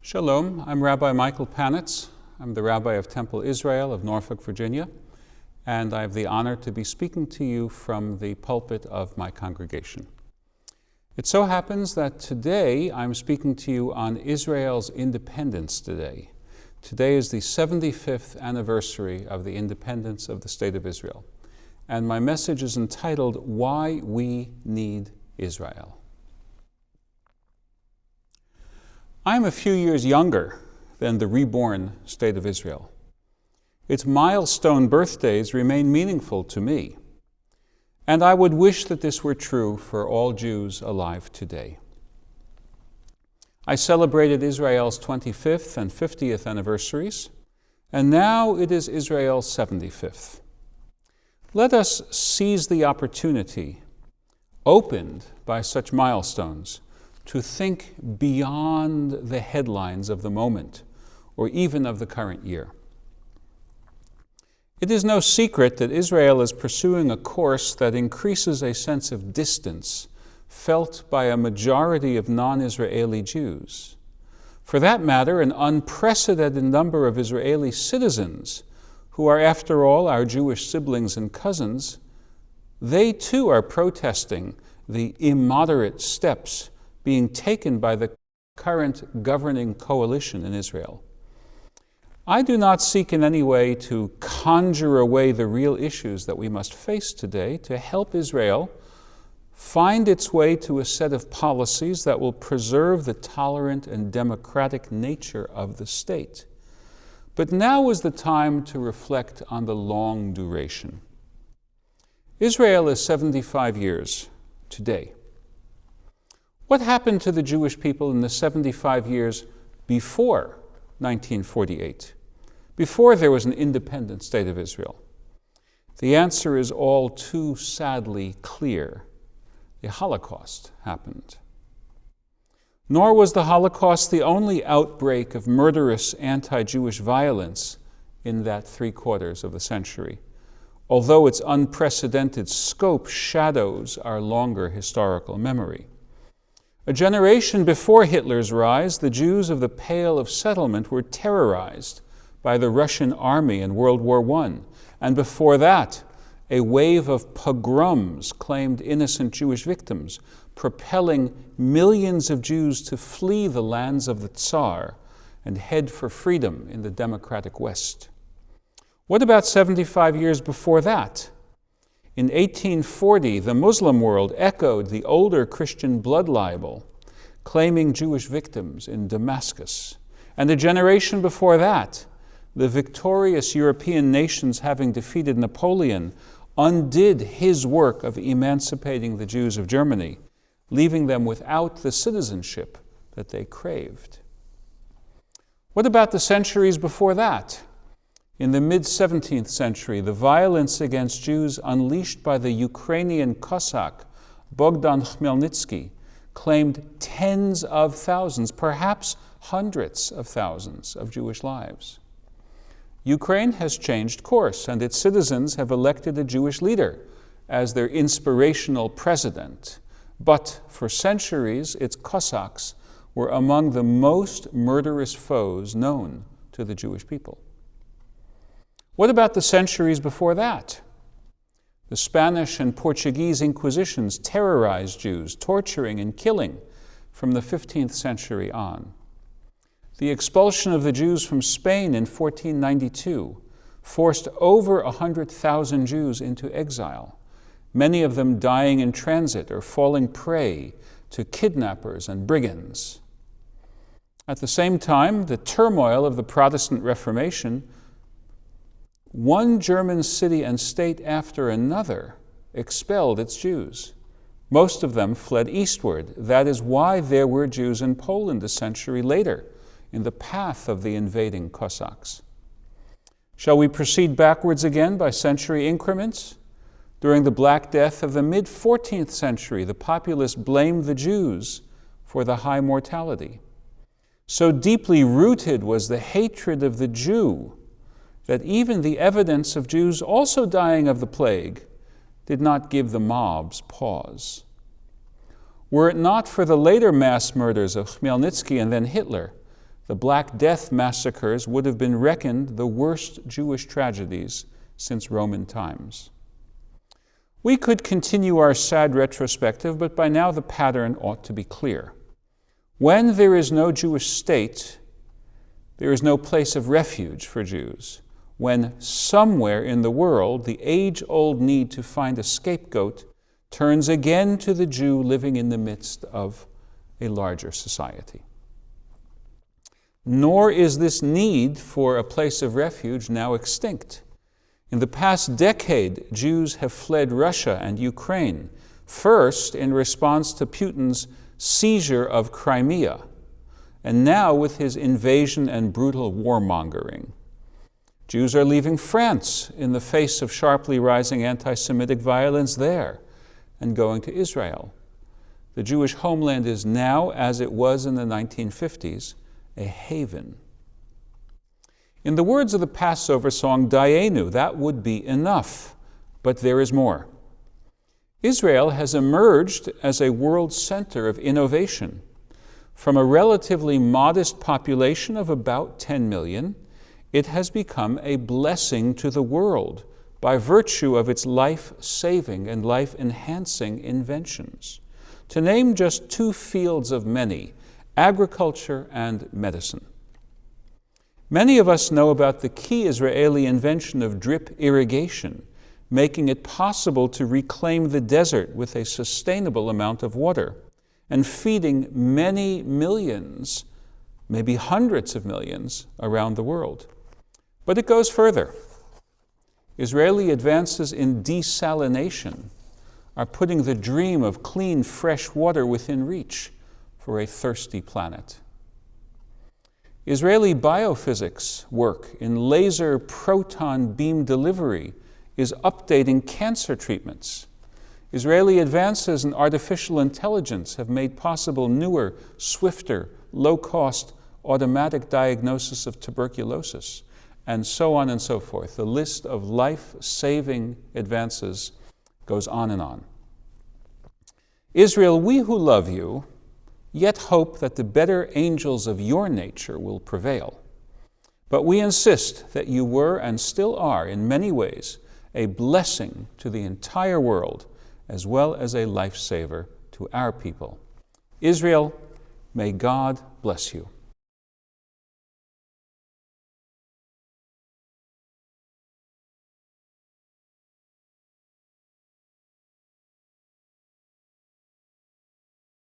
Shalom, I'm Rabbi Michael Panitz. I'm the Rabbi of Temple Israel of Norfolk, Virginia, and I have the honor to be speaking to you from the pulpit of my congregation. It so happens that today I'm speaking to you on Israel's Independence Day. Today is the 75th anniversary of the independence of the State of Israel, and my message is entitled, Why We Need Israel. I am a few years younger than the reborn State of Israel. Its milestone birthdays remain meaningful to me, and I would wish that this were true for all Jews alive today. I celebrated Israel's 25th and 50th anniversaries, and now it is Israel's 75th. Let us seize the opportunity opened by such milestones to think beyond the headlines of the moment or even of the current year. It is no secret that Israel is pursuing a course that increases a sense of distance felt by a majority of non-Israeli Jews. For that matter, an unprecedented number of Israeli citizens, who are after all our Jewish siblings and cousins, they too are protesting the immoderate steps being taken by the current governing coalition in Israel. I do not seek in any way to conjure away the real issues that we must face today to help Israel find its way to a set of policies that will preserve the tolerant and democratic nature of the state. But now is the time to reflect on the long duration. Israel is 75 years today. What happened to the Jewish people in the 75 years before 1948, before there was an independent State of Israel? The answer is all too sadly clear. The Holocaust happened. Nor was the Holocaust the only outbreak of murderous anti-Jewish violence in that 3/4 of the century, although its unprecedented scope shadows our longer historical memory. A generation before Hitler's rise, the Jews of the Pale of Settlement were terrorized by the Russian army in World War I, and before that, a wave of pogroms claimed innocent Jewish victims, propelling millions of Jews to flee the lands of the Tsar and head for freedom in the democratic West. What about 75 years before that? In 1840, the Muslim world echoed the older Christian blood libel, claiming Jewish victims in Damascus. And a generation before that, the victorious European nations, having defeated Napoleon, undid his work of emancipating the Jews of Germany, leaving them without the citizenship that they craved. What about the centuries before that? In the mid-17th century, the violence against Jews unleashed by the Ukrainian Cossack Bogdan Khmelnytsky claimed tens of thousands, perhaps hundreds of thousands of Jewish lives. Ukraine has changed course, and its citizens have elected a Jewish leader as their inspirational president. But for centuries, its Cossacks were among the most murderous foes known to the Jewish people. What about the centuries before that? The Spanish and Portuguese Inquisitions terrorized Jews, torturing and killing from the 15th century on. The expulsion of the Jews from Spain in 1492 forced over 100,000 Jews into exile, many of them dying in transit or falling prey to kidnappers and brigands. At the same time, the turmoil of the Protestant Reformation, one German city and state after another expelled its Jews. Most of them fled eastward. That is why there were Jews in Poland a century later, in the path of the invading Cossacks. Shall we proceed backwards again by century increments? During the Black Death of the mid-14th century, the populace blamed the Jews for the high mortality. So deeply rooted was the hatred of the Jew that even the evidence of Jews also dying of the plague did not give the mobs pause. Were it not for the later mass murders of Khmelnytsky and then Hitler, the Black Death massacres would have been reckoned the worst Jewish tragedies since Roman times. We could continue our sad retrospective, but by now the pattern ought to be clear. When there is no Jewish state, there is no place of refuge for Jews. When somewhere in the world the age-old need to find a scapegoat turns again to the Jew living in the midst of a larger society. Nor is this need for a place of refuge now extinct. In the past decade, Jews have fled Russia and Ukraine, first in response to Putin's seizure of Crimea, and now with his invasion and brutal warmongering. Jews are leaving France in the face of sharply rising anti-Semitic violence there and going to Israel. The Jewish homeland is now, as it was in the 1950s, a haven. In the words of the Passover song, Dayenu, that would be enough, but there is more. Israel has emerged as a world center of innovation. From a relatively modest population of about 10 million, it has become a blessing to the world by virtue of its life-saving and life-enhancing inventions. To name just two fields of many, agriculture and medicine. Many of us know about the key Israeli invention of drip irrigation, making it possible to reclaim the desert with a sustainable amount of water and feeding many millions, maybe hundreds of millions, around the world. But it goes further. Israeli advances in desalination are putting the dream of clean, fresh water within reach for a thirsty planet. Israeli biophysics work in laser proton beam delivery is updating cancer treatments. Israeli advances in artificial intelligence have made possible newer, swifter, low-cost automatic diagnosis of tuberculosis, and so on and so forth. The list of life-saving advances goes on and on. Israel, we who love you, yet hope that the better angels of your nature will prevail. But we insist that you were and still are, in many ways, a blessing to the entire world, as well as a lifesaver to our people. Israel, may God bless you.